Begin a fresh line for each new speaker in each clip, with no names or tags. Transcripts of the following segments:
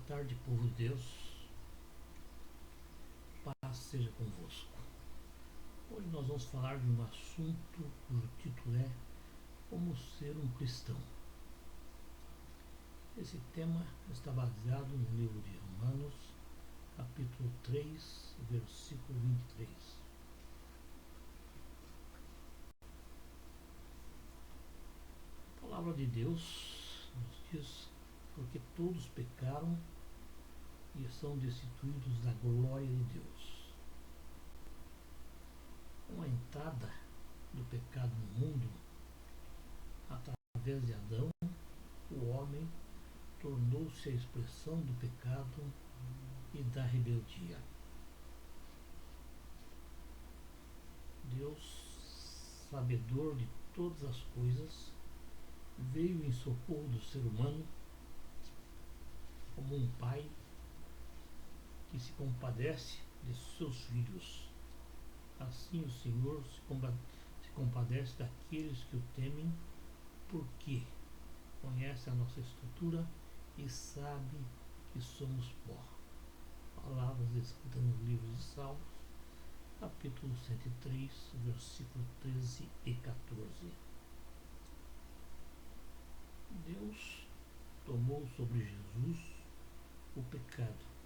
tarde, povo de Deus. Paz seja convosco. Hoje nós vamos falar de um assunto cujo título é Como ser um cristão. Esse tema está baseado no livro de Romanos, capítulo 3, versículo 23. A palavra de Deus nos diz: porque todos pecaram e são destituídos da glória de Deus. Com a entrada do pecado no mundo, através de Adão, o homem tornou-se a expressão do pecado e da rebeldia. Deus, sabedor de todas as coisas, veio em socorro do ser humano como um pai que se compadece de seus filhos. Assim o Senhor se compadece daqueles que o temem, porque conhece a nossa estrutura e sabe que somos pó. Palavras escritas no livro de Salmos, capítulo 103, versículos 13 e 14. Deus tomou sobre Jesus o pecado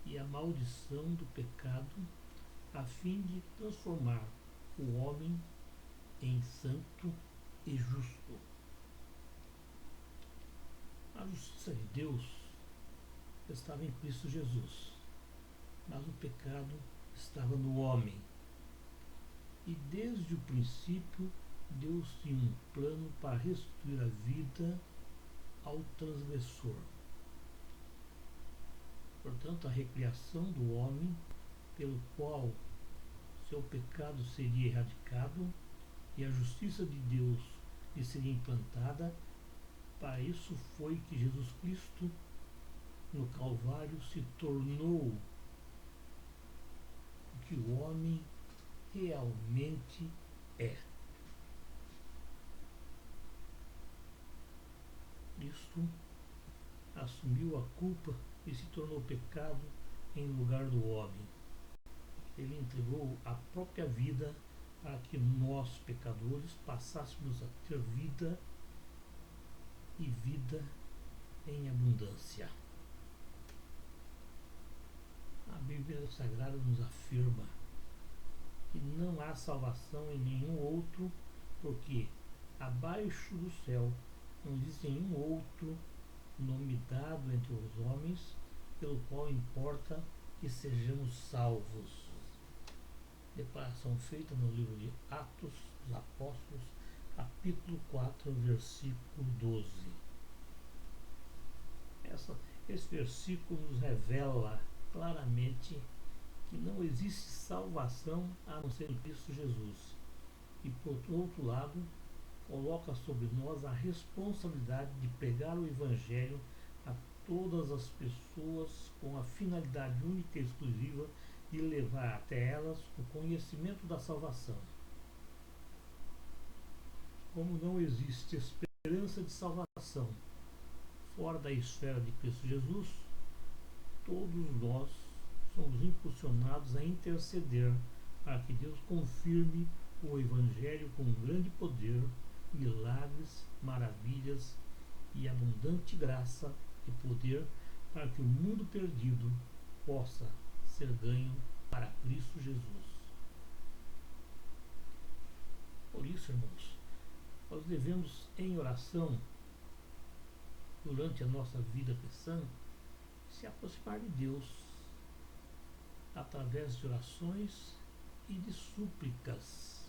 e a maldição do pecado, a fim de transformar o homem em santo e justo. A justiça de Deus estava em Cristo Jesus, mas o pecado estava no homem. E desde o princípio, Deus tinha um plano para restituir a vida ao transgressor. Portanto, a recriação do homem, pelo qual seu pecado seria erradicado e a justiça de Deus lhe seria implantada, para isso foi que Jesus Cristo, no Calvário, se tornou o que o homem realmente é. Cristo assumiu a culpa e se tornou pecado em lugar do homem. Ele entregou a própria vida para que nós, pecadores, passássemos a ter vida e vida em abundância. A Bíblia Sagrada nos afirma que não há salvação em nenhum outro, porque abaixo do céu não existe nenhum outro nome dado entre os homens pelo qual importa que sejamos salvos. Declaração feita no livro de Atos dos Apóstolos, capítulo 4, versículo 12. Esse versículo nos revela claramente que não existe salvação a não ser em Cristo Jesus. E, por outro lado, coloca sobre nós a responsabilidade de pregar o Evangelho a todas as pessoas com a finalidade única e exclusiva de levar até elas o conhecimento da salvação. Como não existe esperança de salvação fora da esfera de Cristo Jesus, todos nós somos impulsionados a interceder para que Deus confirme o Evangelho com grande poder, milagres, maravilhas e abundante graça e poder, para que o mundo perdido possa ser ganho para Cristo Jesus. Por isso, irmãos, nós devemos, em oração, durante a nossa vida cristã, se aproximar de Deus através de orações e de súplicas,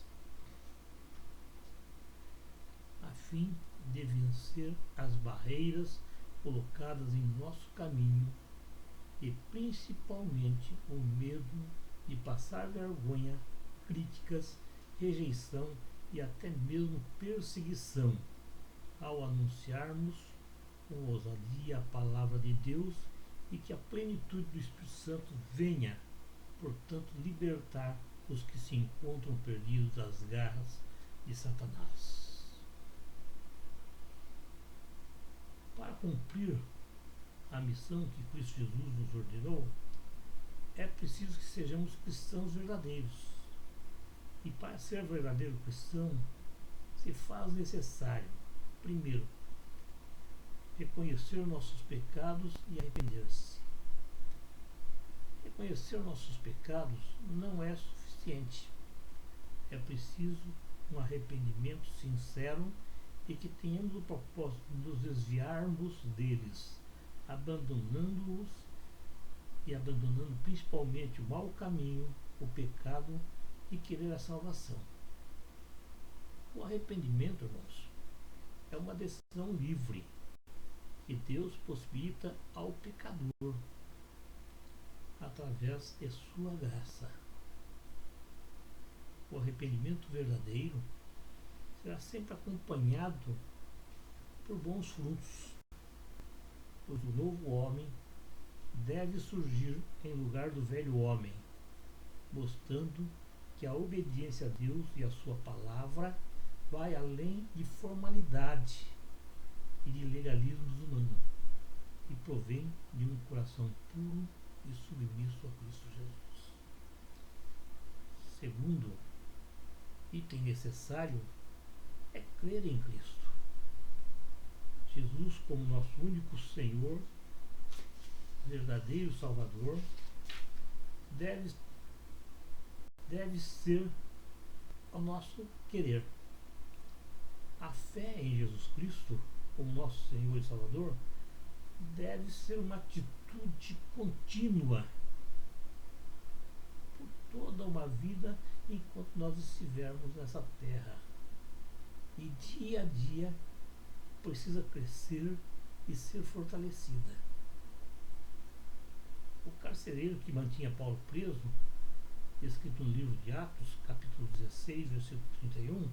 a fim de vencer as barreiras colocadas em nosso caminho e principalmente o medo de passar vergonha, críticas, rejeição e até mesmo perseguição ao anunciarmos com ousadia a palavra de Deus, e que a plenitude do Espírito Santo venha, portanto, libertar os que se encontram perdidos das garras de Satanás. Para cumprir a missão que Cristo Jesus nos ordenou, é preciso que sejamos cristãos verdadeiros. E para ser verdadeiro cristão, se faz necessário, primeiro, reconhecer nossos pecados e arrepender-se. Reconhecer nossos pecados não é suficiente. É preciso um arrependimento sincero e que tenhamos o propósito de nos desviarmos deles, abandonando-os e abandonando principalmente o mau caminho, o pecado e querer a salvação. O arrependimento, irmãos, é uma decisão livre que Deus possibilita ao pecador através de sua graça. O arrependimento verdadeiro será sempre acompanhado por bons frutos, pois o novo homem deve surgir em lugar do velho homem, mostrando que a obediência a Deus e a sua palavra vai além de formalidade e de legalismos humanos e provém de um coração puro e submisso a Cristo Jesus. Segundo item necessário é crer em Cristo. Jesus como nosso único Senhor, verdadeiro Salvador, deve ser o nosso querer. A fé em Jesus Cristo como nosso Senhor e Salvador deve ser uma atitude contínua por toda uma vida enquanto nós estivermos nessa terra. E dia a dia precisa crescer e ser fortalecida. O carcereiro que mantinha Paulo preso, escrito no livro de Atos, capítulo 16, versículo 31,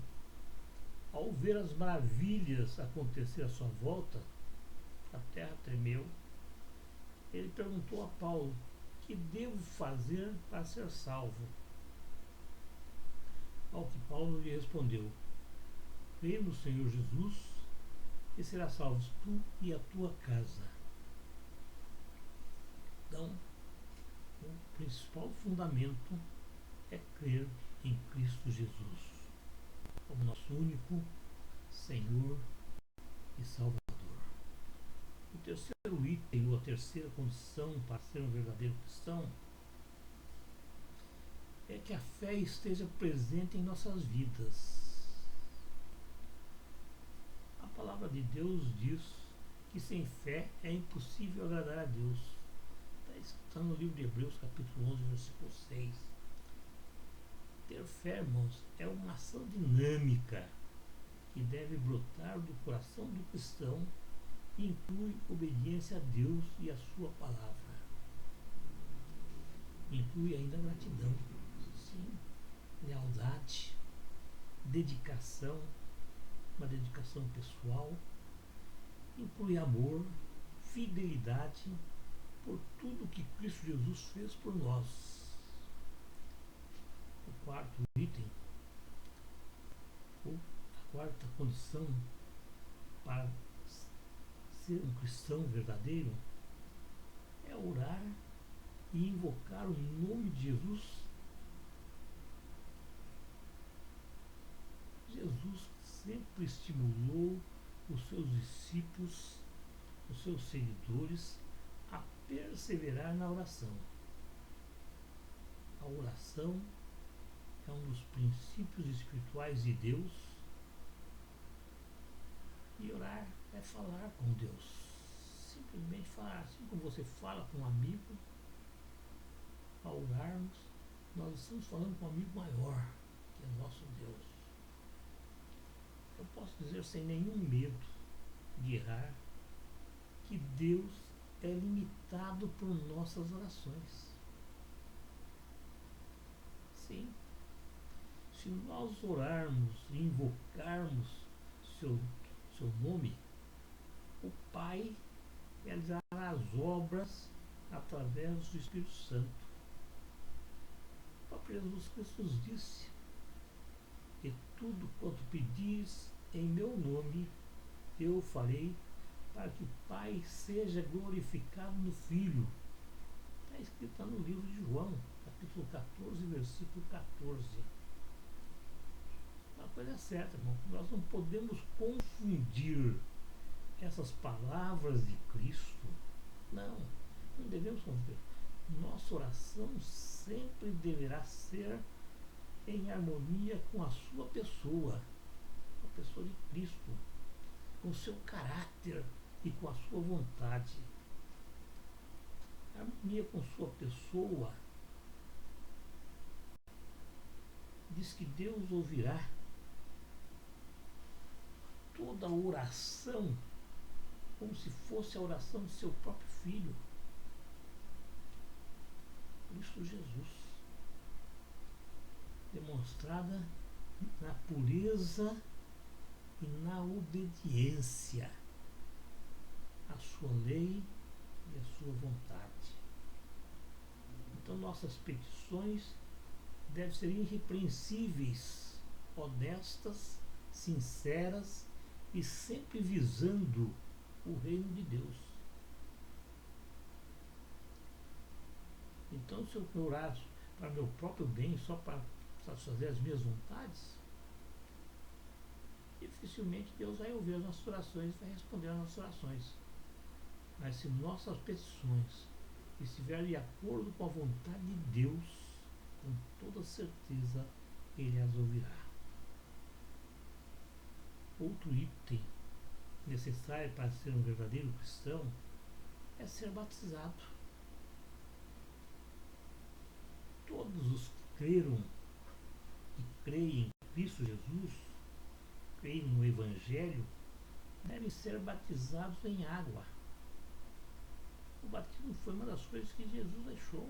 ao ver as maravilhas acontecer à sua volta, a terra tremeu. Ele perguntou a Paulo: que devo fazer para ser salvo? Ao que Paulo lhe respondeu: crê no Senhor Jesus e serás salvo tu e a tua casa. Então, o principal fundamento é crer em Cristo Jesus como nosso único Senhor e Salvador. O terceiro item, ou a terceira condição para ser um verdadeiro cristão, é que a fé esteja presente em nossas vidas. A palavra de Deus diz que sem fé é impossível agradar a Deus. Está no livro de Hebreus, capítulo 11, versículo 6. Ter fé, irmãos, é uma ação dinâmica que deve brotar do coração do cristão e inclui obediência a Deus e a sua palavra. Inclui ainda gratidão, sim, lealdade, dedicação, uma dedicação pessoal, inclui amor, fidelidade por tudo que Cristo Jesus fez por nós. O quarto item, ou a quarta condição para ser um cristão verdadeiro, é orar e invocar o nome de Jesus. Jesus sempre estimulou os seus discípulos, os seus seguidores, a perseverar na oração. A oração é um dos princípios espirituais de Deus, e orar é falar com Deus. Simplesmente falar, assim como você fala com um amigo. Ao orarmos, nós estamos falando com um amigo maior, que é nosso Deus. Eu posso dizer sem nenhum medo de errar que Deus é limitado por nossas orações. Sim, se nós orarmos e invocarmos seu nome, o Pai realizará as obras através do Espírito Santo. O próprio Jesus Cristo disse: e tudo quanto pedis em meu nome, eu farei, para que o Pai seja glorificado no Filho. Está escrito lá no livro de João, capítulo 14, versículo 14. Uma coisa é certa, irmão, nós não podemos confundir essas palavras de Cristo. Não devemos confundir. Nossa oração sempre deverá ser em harmonia com a sua pessoa, com a pessoa de Cristo, com o seu caráter e com a sua vontade. A harmonia com sua pessoa diz que Deus ouvirá toda a oração como se fosse a oração de seu próprio Filho, Cristo Jesus, demonstrada na pureza e na obediência à sua lei e à sua vontade. Então nossas petições devem ser irrepreensíveis, honestas, sinceras e sempre visando o reino de Deus. Então, se eu orar para meu próprio bem, só para satisfazer as minhas vontades, dificilmente Deus vai ouvir as nossas orações, vai responder às nossas orações. Mas se nossas petições estiverem de acordo com a vontade de Deus, com toda certeza Ele as ouvirá. Outro item necessário para ser um verdadeiro cristão é ser batizado. Todos os que creem em Cristo Jesus, creem no Evangelho, devem ser batizados em água. O batismo foi uma das coisas que Jesus deixou.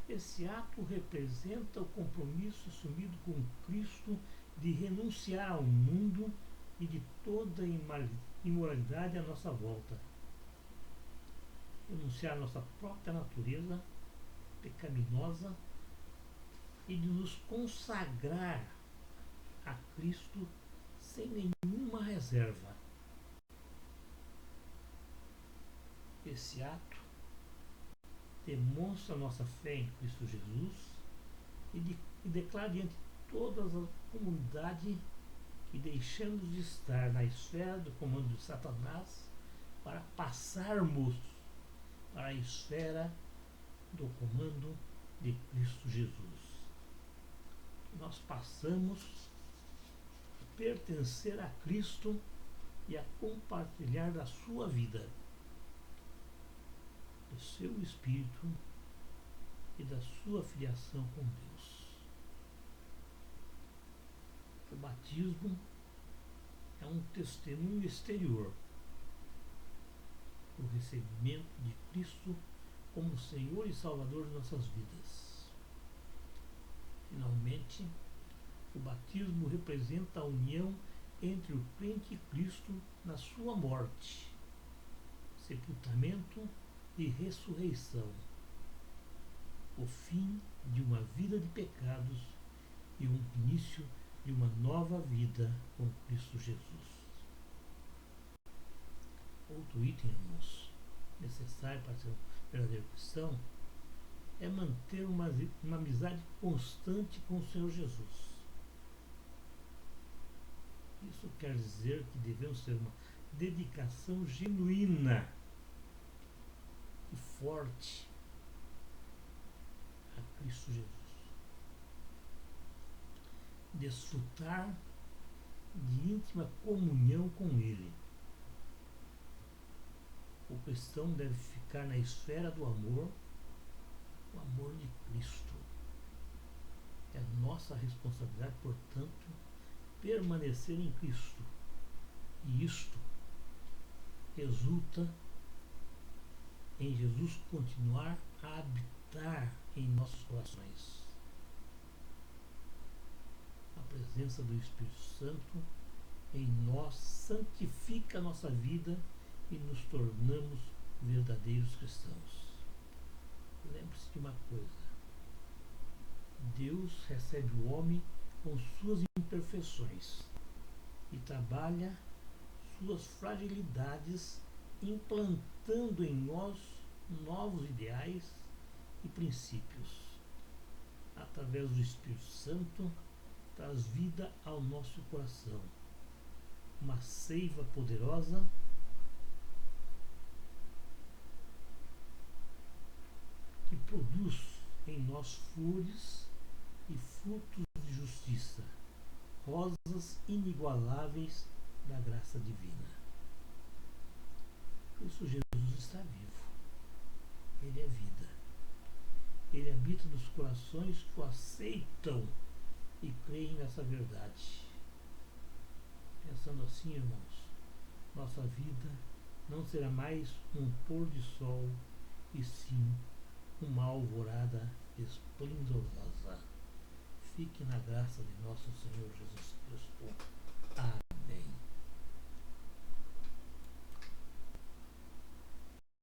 Esse ato representa o compromisso assumido com Cristo de renunciar ao mundo e de toda imoralidade à nossa volta. Renunciar à nossa própria natureza pecaminosa e de nos consagrar a Cristo sem nenhuma reserva. Esse ato demonstra nossa fé em Cristo Jesus e declara diante de toda a comunidade que deixamos de estar na esfera do comando de Satanás para passarmos para a esfera do comando de Cristo Jesus. Nós passamos a pertencer a Cristo e a compartilhar da sua vida, do seu Espírito e da sua filiação com Deus. O batismo é um testemunho exterior do recebimento de Cristo como Senhor e Salvador de nossas vidas. Finalmente, o batismo representa a união entre o crente e Cristo na sua morte, sepultamento e ressurreição, o fim de uma vida de pecados e o início de uma nova vida com Cristo Jesus. Outro item, irmãos, necessário para ser um verdadeiro cristão é manter uma amizade constante com o Senhor Jesus. Isso quer dizer que devemos ter uma dedicação genuína e forte a Cristo Jesus. Desfrutar de íntima comunhão com Ele. O cristão deve ficar na esfera do amor, o amor de Cristo. É nossa responsabilidade, portanto, permanecer em Cristo. E isto resulta em Jesus continuar a habitar em nossos corações. A presença do Espírito Santo em nós santifica a nossa vida e nos tornamos verdadeiros cristãos. Lembre-se de uma coisa: Deus recebe o homem com suas imperfeições e trabalha suas fragilidades, implantando em nós novos ideais e princípios. Através do Espírito Santo, traz vida ao nosso coração, uma seiva poderosa que produz em nós flores e frutos de justiça, rosas inigualáveis da graça divina. Por isso Jesus está vivo. Ele é vida. Ele habita nos corações que o aceitam e creem nessa verdade. Pensando assim, irmãos, nossa vida não será mais um pôr de sol, e sim uma alvorada esplendorosa. Fique na graça de nosso Senhor Jesus Cristo.